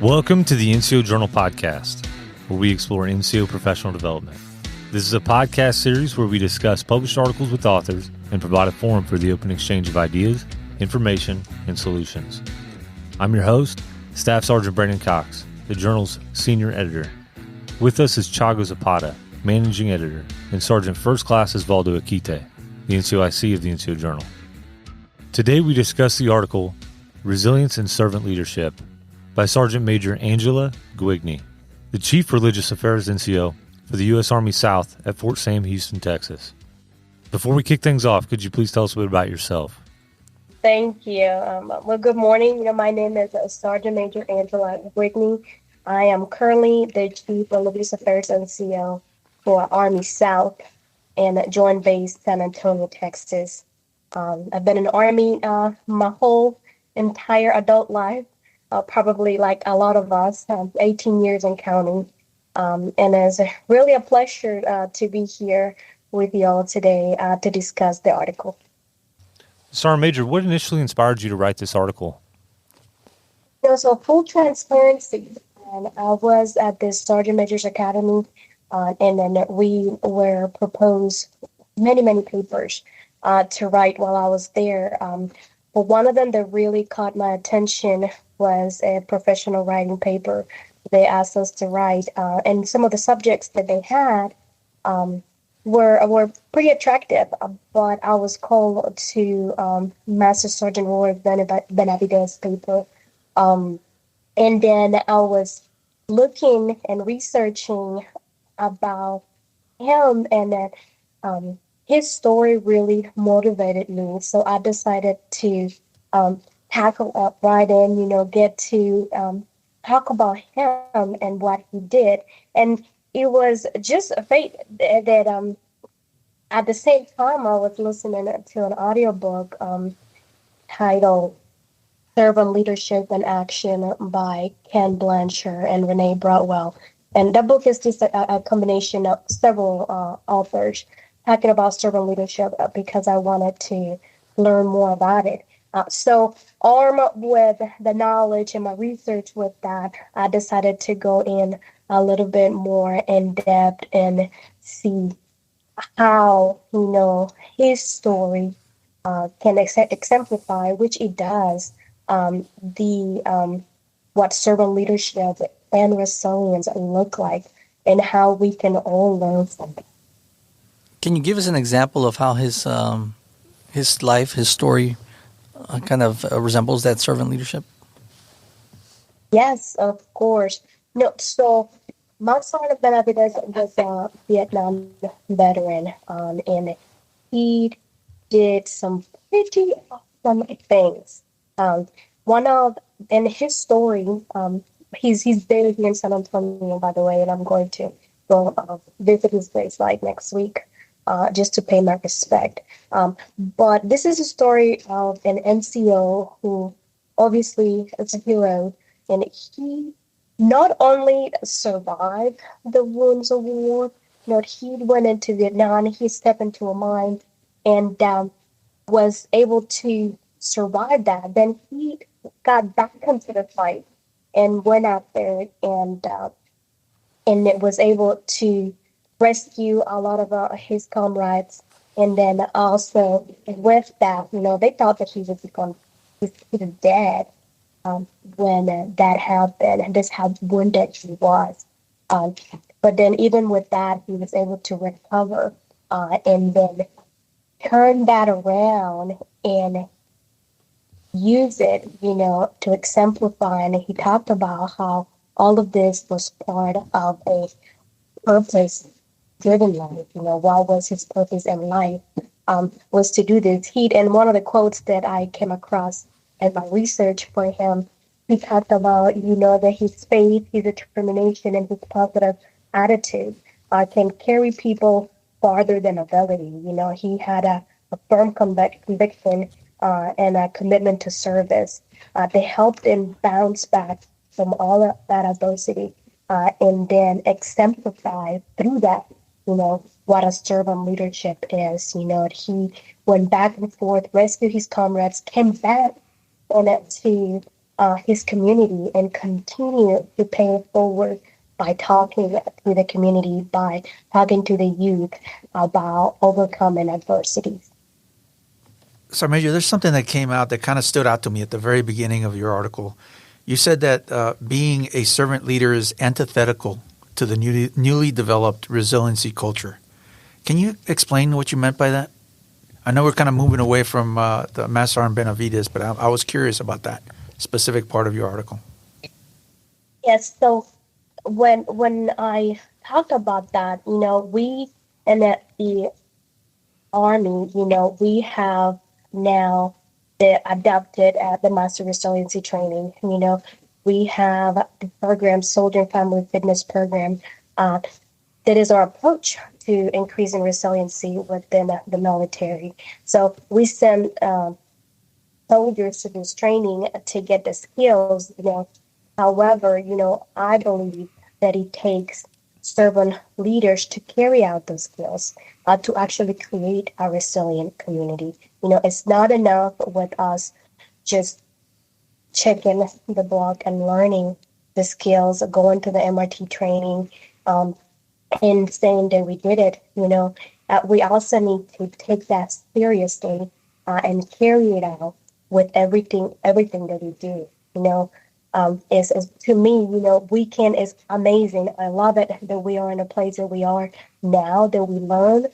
Welcome to the NCO Journal Podcast, where we explore NCO professional development. This is a podcast series where we discuss published articles with authors and provide a forum for the open exchange of ideas, information, and solutions. I'm your host, Staff Sergeant Brandon Cox, the Journal's senior editor. With us is Chago Zapata, managing editor, and Sergeant First Class Osvaldo Akite, the NCOIC of the NCO Journal. Today we discuss the article, Resilience and Servant Leadership, by Sergeant Major Angela Guigni, the Chief Religious Affairs NCO for the U.S. Army South at Fort Sam Houston, Texas. Before we kick things off, could you please tell us a bit about yourself? Thank you. Well, good morning. My name is Sergeant Major Angela Guigni. I am currently the Chief Religious Affairs NCO for Army South and Joint Base San Antonio, Texas. I've been in the Army my whole entire adult life. Probably like a lot of us, 18 years and counting. And it's really a pleasure to be here with you all today to discuss the article. Sergeant Major, what initially inspired you to write this article? So full transparency, and I was at the Sergeant Major's Academy, and then we were proposed many papers to write while I was there. But one of them that really caught my attention was a professional writing paper they asked us to write. And some of the subjects that they had were pretty attractive, but I was called to Master Sergeant Roy Benavidez's paper. And then I was looking and researching about him, and then his story really motivated me. So I decided to tackle up right in, get to talk about him and what he did. And it was just a fate that at the same time I was listening to an audiobook titled Servant Leadership in Action by Ken Blanchard and Renee Broadwell. And that book is just a combination of several authors talking about servant leadership because I wanted to learn more about it. So armed with the knowledge and my research with that, I decided to go in a little bit more in depth and see how, his story can exemplify, which it does, what servant leadership and resilience look like and how we can all learn from it. Can you give us an example of how his life, his story, kind of resembles that servant leadership? Yes, of course. So my Sergeant Benavidez was a Vietnam veteran, and he did some pretty awesome things. In his story, he's there here in San Antonio, by the way, and I'm going to go visit his place like next week. Just to pay my respect. But this is a story of an NCO who obviously is a hero, and he not only survived the wounds of war, he went into Vietnam, he stepped into a mine and was able to survive that. Then he got back into the fight and went out there and it was able to rescue a lot of his comrades, and then also with that, they thought that he was dead when that happened, and this how wounded he was. But then even with that, he was able to recover and then turn that around and use it, to exemplify. And he talked about how all of this was part of a purpose driven life. What was his purpose in life was to do this. And one of the quotes that I came across in my research for him, he talked about, that his faith, his determination, and his positive attitude can carry people farther than ability. He had a firm conviction and a commitment to service. They helped him bounce back from all of that adversity and then exemplify through that what a servant leadership is. He went back and forth, rescued his comrades, came back and to his community and continue to pay it forward by talking to the community, by talking to the youth about overcoming adversities. So, Major, there's something that came out that kind of stood out to me at the very beginning of your article. You said that being a servant leader is antithetical to the newly developed resiliency culture. Can you explain what you meant by that? I know we're kind of moving away from the Master and Benavides, but I was curious about that specific part of your article. Yes, so when I talked about that, we in the Army, we have now adopted the Master Resiliency Training. We have the program, Soldier and Family Fitness Program, that is our approach to increasing resiliency within the military. So we send soldiers to this training to get the skills. However, I believe that it takes servant leaders to carry out those skills, to actually create a resilient community. It's not enough with us just checking the block and learning the skills, going to the MRT training, and saying that we did it. We also need to take that seriously and carry it out with everything that we do. Is to me, weekend is amazing. I love it that we are in a place that we are now, that we learn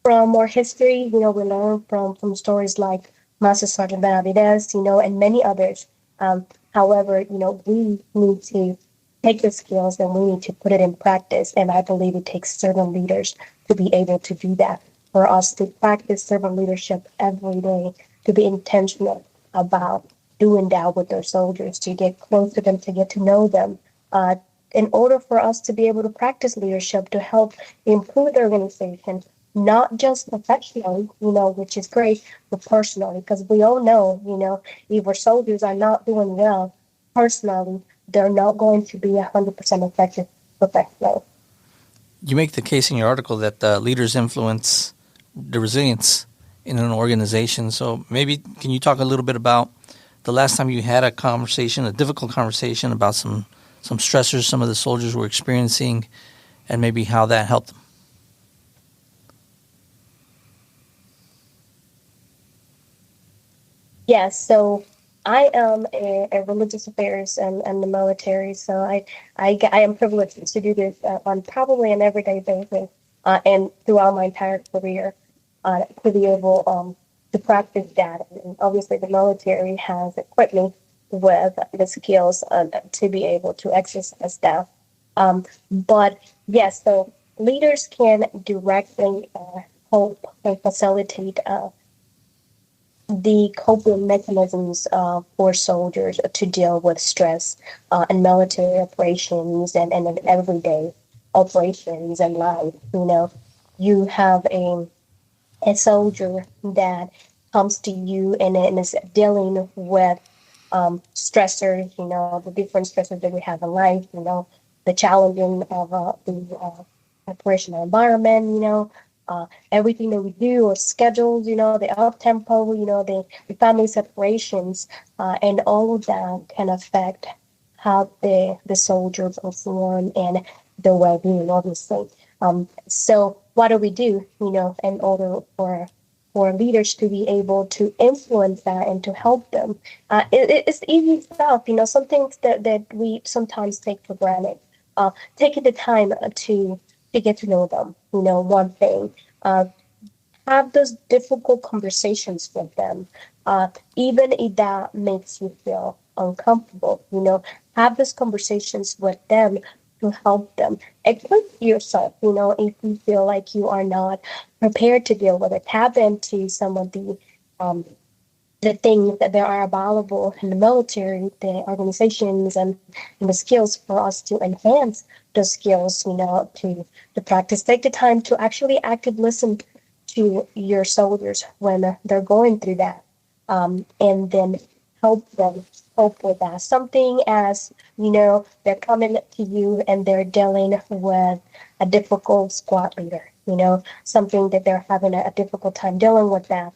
from our history. We learn from stories like Master Sergeant Benavides, and many others. However, we need to take the skills and we need to put it in practice. And I believe it takes servant leaders to be able to do that. For us to practice servant leadership every day, to be intentional about doing that with their soldiers, to get close to them, to get to know them, in order for us to be able to practice leadership to help improve the organization, not just professionally, which is great, but personally, because we all know, if our soldiers are not doing well personally, they're not going to be 100% effective professionally. You make the case in your article that leaders influence the resilience in an organization. So maybe can you talk a little bit about the last time you had a conversation, a difficult conversation about some stressors some of the soldiers were experiencing, and maybe how that helped them? Yes, so I am a religious affairs and the military, so I am privileged to do this on probably an everyday basis and throughout my entire career to be able to practice that. And obviously, the military has equipped me with the skills to be able to exercise that. But yes, so leaders can directly help and facilitate the coping mechanisms for soldiers to deal with stress in military operations and in everyday operations and life. You have a soldier that comes to you and is dealing with stressors, the different stressors that we have in life, the challenging of the operational environment, everything that we do or schedules, the up tempo, the family separations, and all of that can affect how the soldiers perform and their well-being, obviously. So what do we do, in order for leaders to be able to influence that and to help them? It's easy stuff, some things that we sometimes take for granted. Taking the time to get to know them, one thing. Have those difficult conversations with them, even if that makes you feel uncomfortable, have those conversations with them to help them. Equip yourself, if you feel like you are not prepared to deal with it. Tap into some of the things that there are available in the military, the organizations and the skills for us to enhance those skills, to practice. Take the time to actually actively listen to your soldiers when they're going through that, and then help them cope with that. Something as, they're coming to you and they're dealing with a difficult squad leader, something that they're having a difficult time dealing with that.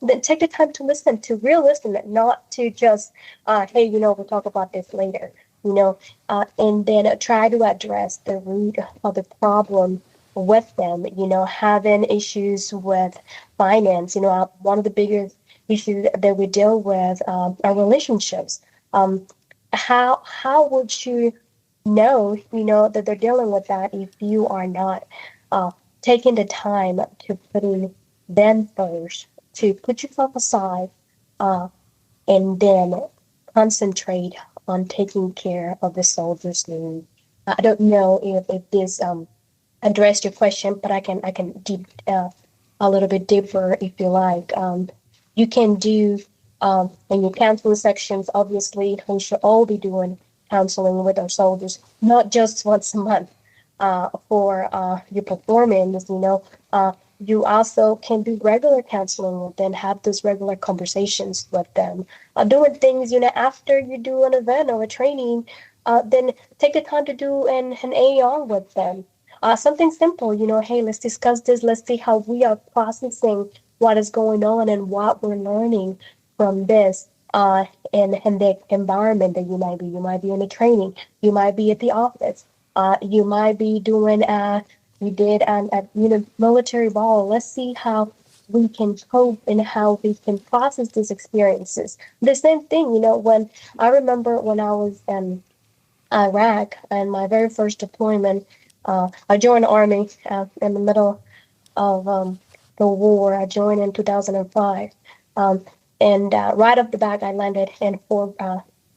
then take the time to listen, to real listen, not to just, hey, we'll talk about this later, and then try to address the root of the problem with them, having issues with finance, one of the biggest issues that we deal with are relationships. How would you know, that they're dealing with that if you are not uh, taking the time to putting them first, to put yourself aside, uh, and then concentrate on taking care of the soldiers' needs. I don't know if this addressed your question, but I can deep a little bit deeper if you like. You can do in your counseling sections. Obviously, we should all be doing counseling with our soldiers, not just once a month for your performance. You also can do regular counseling with them, have those regular conversations with them, doing things after you do an event or a training. Then take the time to do an AR with them. Something simple, hey, let's discuss this. Let's see how we are processing what is going on and what we're learning from this in the environment that you might be. You might be in a training. You might be at the office. You might be doing, you did a military ball. Let's see how we can cope and how we can process these experiences. The same thing, when I remember when I was in Iraq and my very first deployment, I joined the Army in the middle of the war. I joined in 2005. And right off the bat, I landed in Fort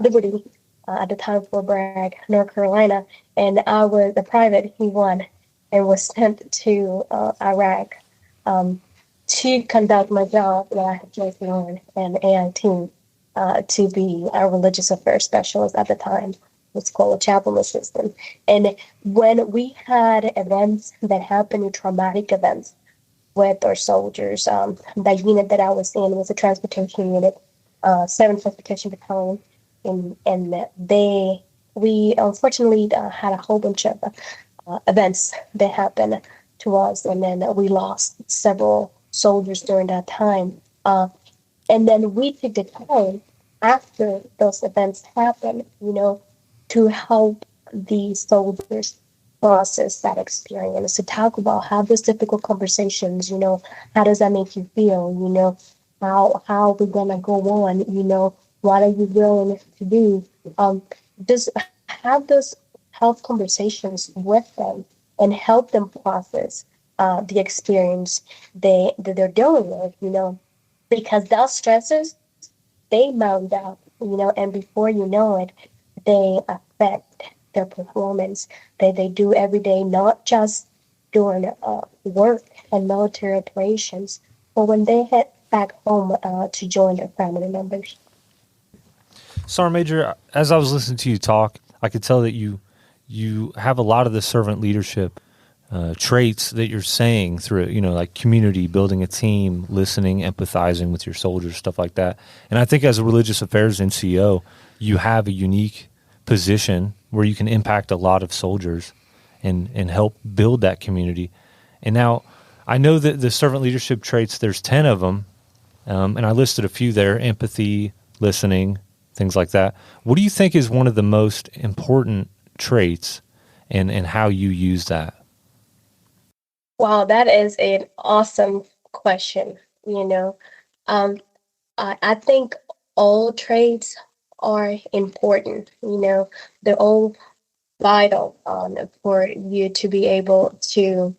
Liberty, at the time Fort Bragg, North Carolina. And I was a private E1 and was sent to Iraq to conduct my job that I had just learned in AIT to be a religious affairs specialist at the time. It's called a chaplain assistant. And when we had events that happened, traumatic events with our soldiers, the unit that I was in was a transportation unit, 7th Transportation Battalion, and we unfortunately had a whole bunch of events that happened to us, and then we lost several soldiers during that time. And then we took the time after those events happened, to help the soldiers process that experience, to talk about, have those difficult conversations, how does that make you feel, how we're gonna go on, what are you willing to do? Just have those health conversations with them and help them process the experience that they're dealing with, because those stressors, they mount up, and before you know it, they affect their performance that they do every day, not just during work and military operations, but when they head back home to join their family members. Sergeant Major, as I was listening to you talk, I could tell that you have a lot of the servant leadership traits that you're saying through it, like community, building a team, listening, empathizing with your soldiers, stuff like that. And I think as a religious affairs NCO, you have a unique position where you can impact a lot of soldiers and help build that community. And now I know that the servant leadership traits, there's 10 of them, and I listed a few there: empathy, listening, things like that. What do you think is one of the most important traits, and how you use that? Wow, that is an awesome question. I think all traits are important. They're all vital for you to be able to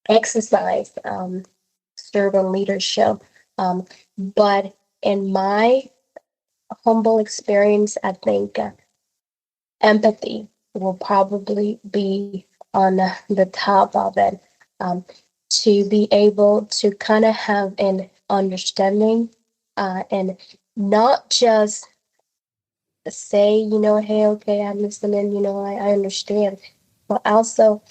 exercise servant leadership. But in my humble experience, I think empathy will probably be on the top of it. To be able to kind of have an understanding and not just say, hey, okay, I'm listening, I understand, but also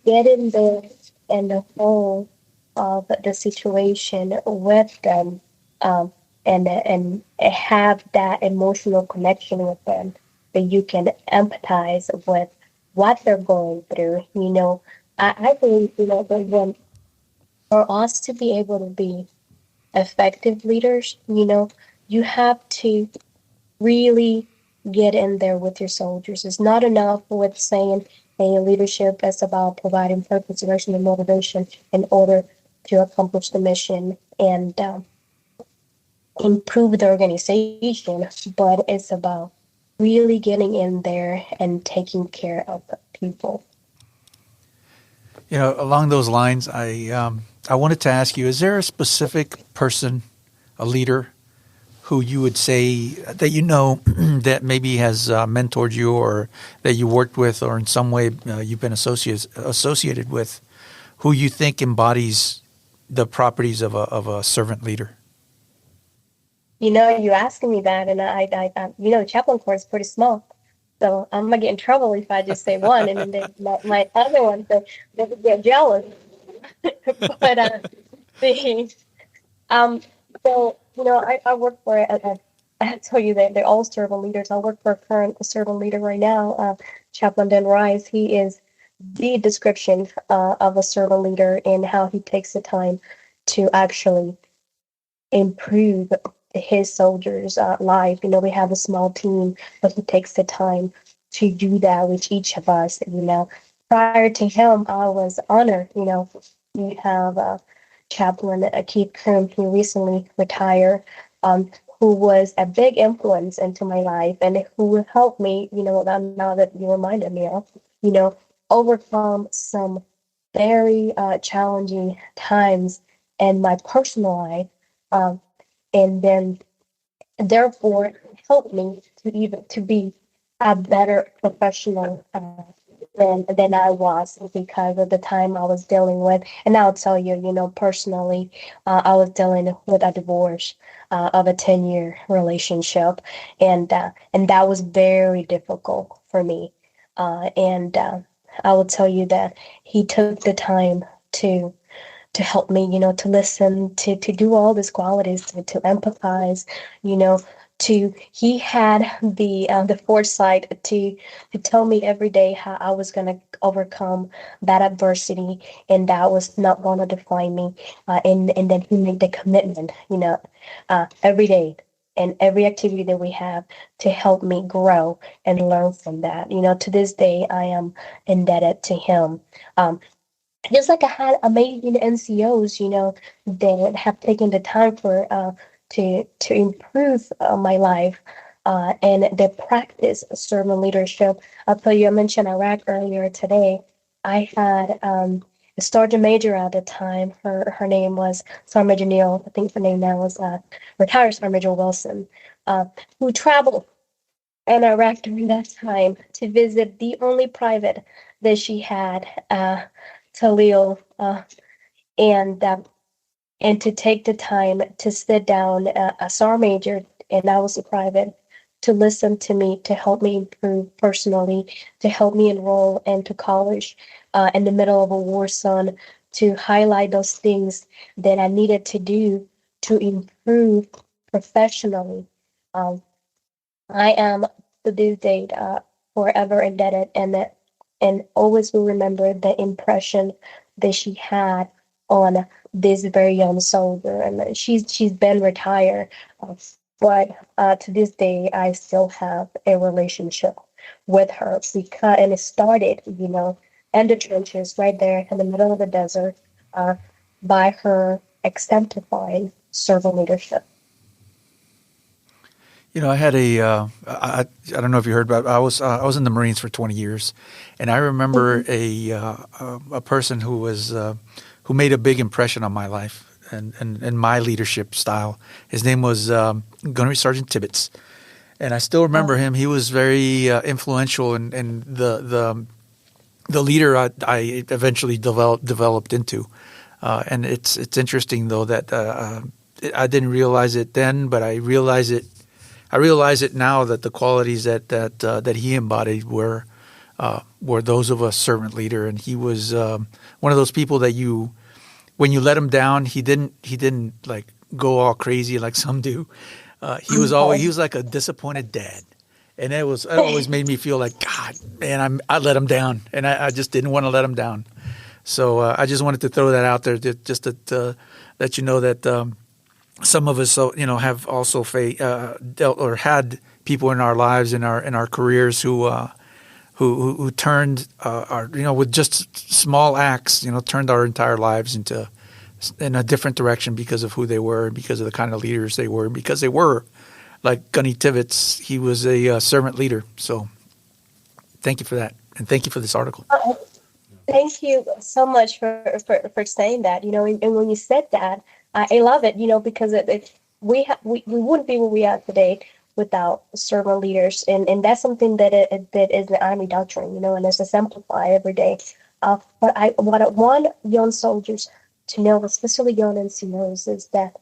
get in the whole of the situation with them, um, and have that emotional connection with them that you can empathize with what they're going through. I believe, that when for us to be able to be effective leaders, you have to really get in there with your soldiers. It's not enough with saying, hey, leadership is about providing purpose, direction, and motivation in order to accomplish the mission and improve the organization, but it's about really getting in there and taking care of the people. Along those lines, I wanted to ask you: is there a specific person, a leader, who you would say that that maybe has mentored you, or that you worked with, or in some way you've been associated with, who you think embodies the properties of a servant leader? You asking me that, and I chaplain corps is pretty small, so I'm gonna get in trouble if I just say one, and then my other ones they would get jealous. But the so I work for I tell you that they're all servant leaders. I work for a current servant leader right now, Chaplain Dan Rice. He is the description of a servant leader in how he takes the time to actually improve his soldiers' life. We have a small team, but he takes the time to do that with each of us. Prior to him, I was honored. We have Chaplain Keith Kern, who recently retired, who was a big influence into my life and who helped me, now that you reminded me of, overcome some very challenging times in my personal life. Um, and then therefore helped me to be a better professional than I was because of the time I was dealing with. And I'll tell you, personally, I was dealing with a divorce of a 10-year relationship, and that was very difficult for me. And I will tell you that he took the time to help me, to listen, to do all these qualities, to empathize, he had the foresight to tell me every day how I was going to overcome that adversity, and that was not going to define me. And then he made the commitment, every day and every activity that we have to help me grow and learn from that. To this day, I am indebted to him. Just like I had amazing NCOs, that have taken the time for to improve my life and the practice of servant leadership. I'll tell you, I mentioned Iraq earlier today. I had a sergeant major at the time. Her name was Sergeant Major Neal. I think her name now is retired Sergeant Major Wilson, who traveled in Iraq during that time to visit the only private that she had, Talil, and to take the time to sit down, a sergeant major, and I was a private, to listen to me, to help me improve personally, to help me enroll into college in the middle of a war zone, to highlight those things that I needed to do to improve professionally. Um, I am to this date forever indebted, and always will remember the impression that she had on this very young soldier. And she's been retired, but to this day I still have a relationship with her and it started, in the trenches right there in the middle of the desert, by her exemplifying servant leadership. I had I don't know if you heard about it. I was in the Marines for 20 years, and I remember a person who made a big impression on my life and my leadership style. His name was Gunnery Sergeant Tibbetts, and I still remember him. He was very influential in the leader I eventually developed into. And it's interesting though that I didn't realize it then, but I realize it now, that the qualities that he embodied were those of a servant leader, and he was one of those people that when you let him down, he didn't like go all crazy like some do. He was like a disappointed dad, and it always made me feel like, God, man, I let him down, and I just didn't want to let him down. So I just wanted to throw that out there, just to let you know that some of us, have also dealt or had people in our lives, in our careers who turned with just small acts, turned our entire lives in a different direction because of who they were, because of the kind of leaders they were, because they were like Gunny Tibbetts. He was a servant leader. So thank you for that, and thank you for this article. Thank you so much for saying that. And when you said that, I love it. Because we wouldn't be where we are today without servant leaders, and that's something that is the Army doctrine. And it's exemplified every day. But what I want young soldiers to know, especially young NCOs, is that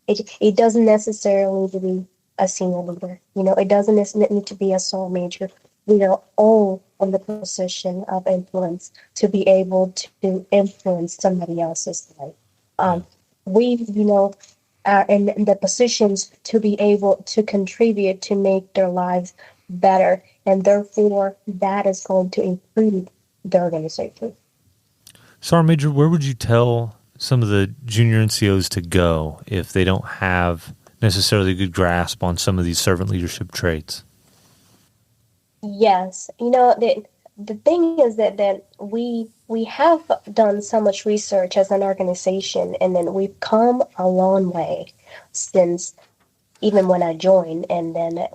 it doesn't necessarily need to be a senior leader. It doesn't need to be a sergeant major. We are all in the position of influence to be able to influence somebody else's life. We, are in the positions to be able to contribute to make their lives better, and therefore that is going to improve the organization. Sergeant Major, where would you tell some of the junior NCOs to go if they don't have necessarily a good grasp on some of these servant leadership traits? Yes, the thing is that we have done so much research as an organization, and then we've come a long way since even when I joined, and then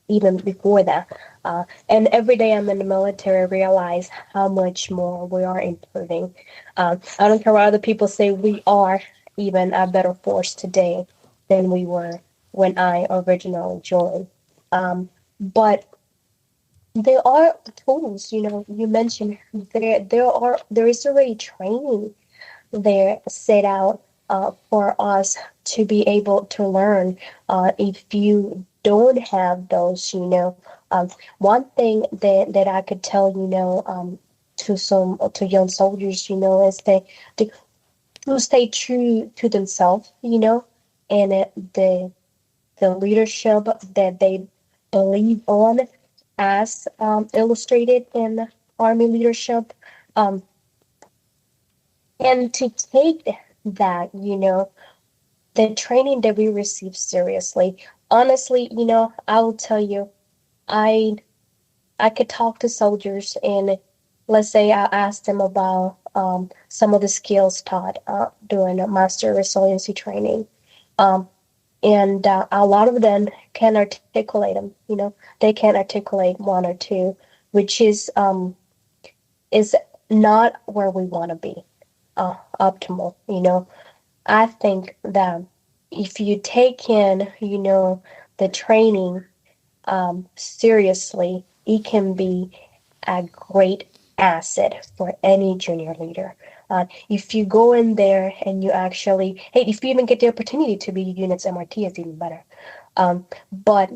even before that. And every day I'm in the military, I realize how much more we are improving. I don't care what other people say, we are even a better force today than we were when I originally joined. But there are tools, you mentioned there is already training there set out for us to be able to learn. If you don't have those, one thing that I could tell, to young soldiers, is to stay true to themselves, and the leadership that they believe on, as illustrated in Army leadership, and to take that, the training that we receive seriously. Honestly, I will tell you, I could talk to soldiers, and let's say I asked them about some of the skills taught during a master resiliency training. And a lot of them can articulate them. They can articulate one or two, which is not where we want to be, optimal. I think that if you take in, the training seriously, it can be a great asset for any junior leader. If you go in there and you actually, if you even get the opportunity to be units MRT, it's even better. But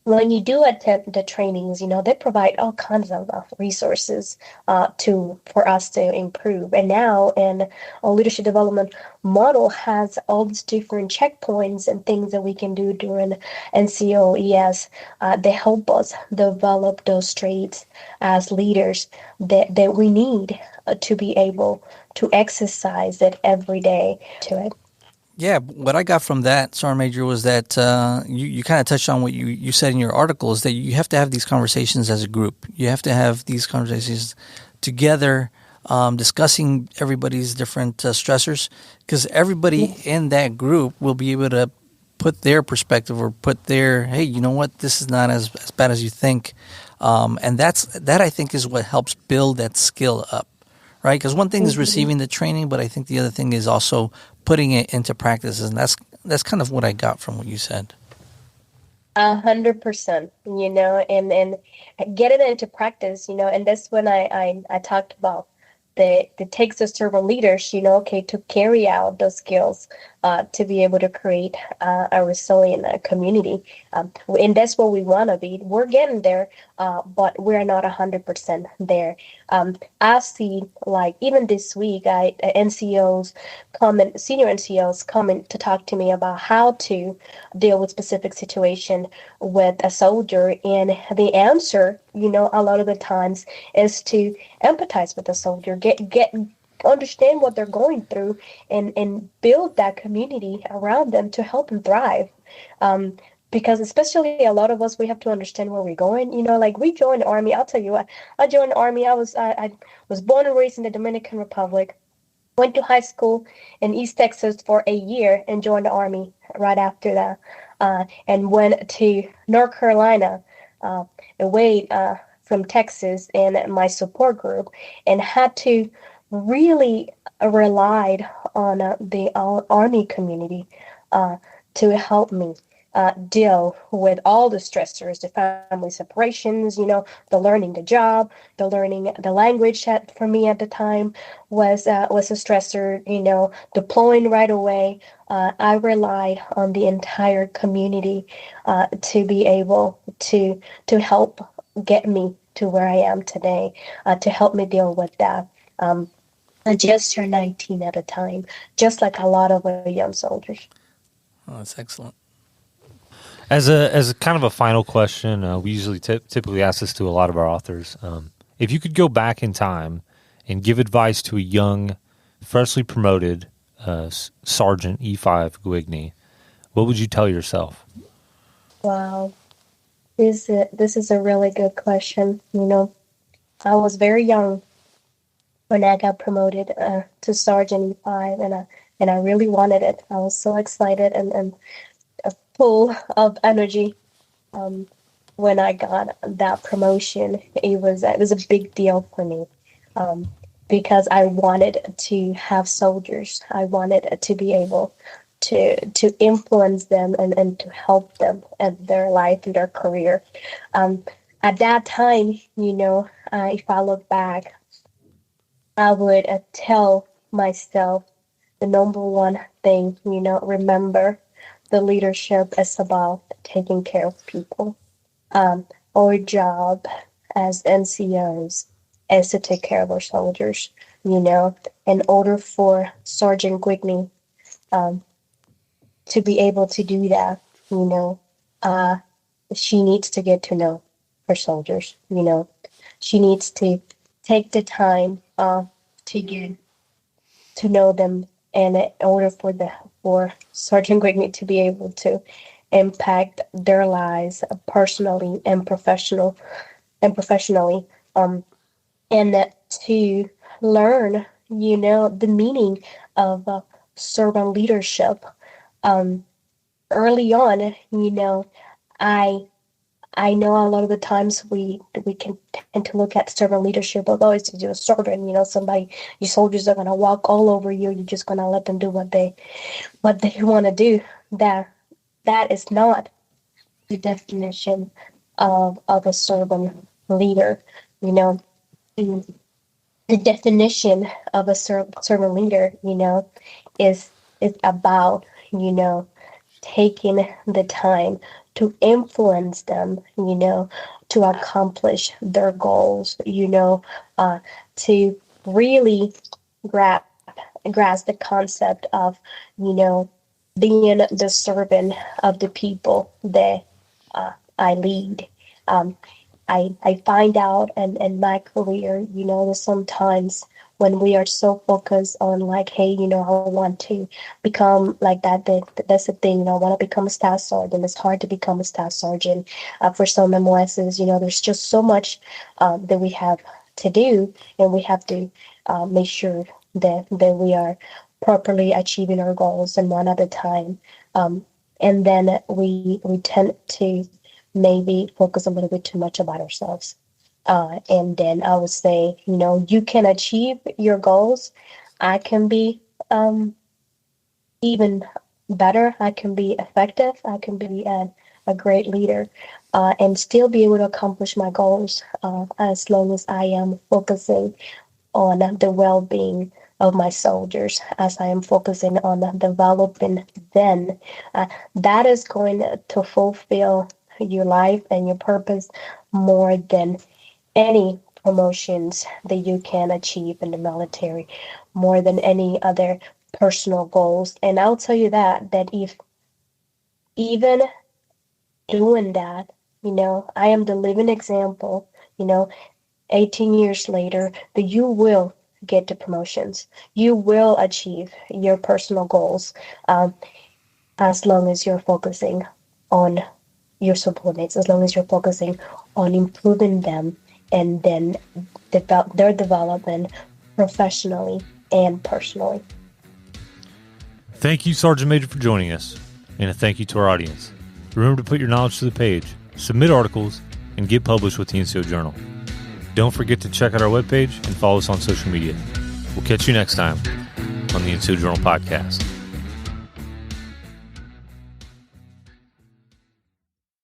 when you do attend the trainings, they provide all kinds of resources for us to improve. And now, in a leadership development model has all these different checkpoints and things that we can do during NCO ES. They help us develop those traits as leaders that we need to be able to exercise it every day to it. Yeah, what I got from that, Sergeant Major, was that you kind of touched on what you said in your article, is that you have to have these conversations as a group. You have to have these conversations together, discussing everybody's different stressors, because everybody in that group will be able to put their perspective or put their, hey, you know what, this is not as bad as you think. And that I think is what helps build that skill up. Right, because one thing is receiving the training, but I think the other thing is also putting it into practice, and that's kind of what I got from what you said. 100%, and get it into practice, and that's when I talked about it takes the servant leaders, to carry out those skills, to be able to create a resilient community. And that's where we want to be. We're getting there, but we're not 100% there. I see, like, even this week, senior NCOs come to talk to me about how to deal with specific situation with a soldier. And the answer, a lot of the times is to empathize with the soldier, understand what they're going through, and build that community around them to help them thrive. Because especially a lot of us, we have to understand where we're going. Like we joined the Army. I'll tell you what, I joined the Army. I was born and raised in the Dominican Republic. Went to high school in East Texas for a year and joined the Army right after that. And went to North Carolina, away from Texas and my support group, and had to really relied on the Army community to help me deal with all the stressors, the family separations, the learning the job, the learning the language that for me at the time was a stressor, deploying right away. I relied on the entire community to be able to help get me to where I am today, to help me deal with that. I just turned 19 at a time, just like a lot of young soldiers. Oh, that's excellent. As a kind of a final question, we usually typically ask this to a lot of our authors. If you could go back in time and give advice to a young, freshly promoted Sergeant E5 Guigni, what would you tell yourself? Wow, this is a really good question. I was very young when I got promoted to Sergeant E5, and I really wanted it. I was so excited and full of energy when I got that promotion. It was a big deal for me, because I wanted to have soldiers. I wanted to be able to influence them and to help them in their life and their career. At that time, if I look back, I would tell myself the number one thing, remember the leadership is about taking care of people. Our job as NCOs is to take care of our soldiers. In order for Sergeant Guigni to be able to do that, she needs to get to know her soldiers. She needs to take the time to get to know them, and in order for Sergeant Guigni to be able to impact their lives personally and professionally, and to learn, the meaning of servant leadership. Early on, I I know a lot of the times we can tend to look at servant leadership, although it's just a servant, somebody, your soldiers are gonna walk all over you. You're just gonna let them do what they want to do. That is not the definition of a servant leader. You know, the definition of a servant leader, is about taking the time to influence them, to accomplish their goals, to really grasp the concept of, being the servant of the people that I lead. I find out in my career, that sometimes when we are so focused on like, hey, I want to become like that's the thing, I want to become a staff sergeant. It's hard to become a staff sergeant for some MOSs. There's just so much that we have to do, and we have to make sure that we are properly achieving our goals and one at a time. And then we tend to maybe focus a little bit too much about ourselves. And then I would say, you can achieve your goals. I can be even better. I can be effective. I can be a great leader, and still be able to accomplish my goals as long as I am focusing on the well-being of my soldiers, as I am focusing on developing them. That is going to fulfill your life and your purpose more than any promotions that you can achieve in the military, more than any other personal goals. And I'll tell you that if even doing that, I am the living example, 18 years later, that you will get to promotions. You will achieve your personal goals as long as you're focusing on your subordinates, as long as you're focusing on improving them and then their development professionally and personally. Thank you, Sergeant Major, for joining us, and a thank you to our audience. Remember to put your knowledge to the page, submit articles, and get published with the NCO Journal. Don't forget to check out our webpage and follow us on social media. We'll catch you next time on the NCO Journal Podcast.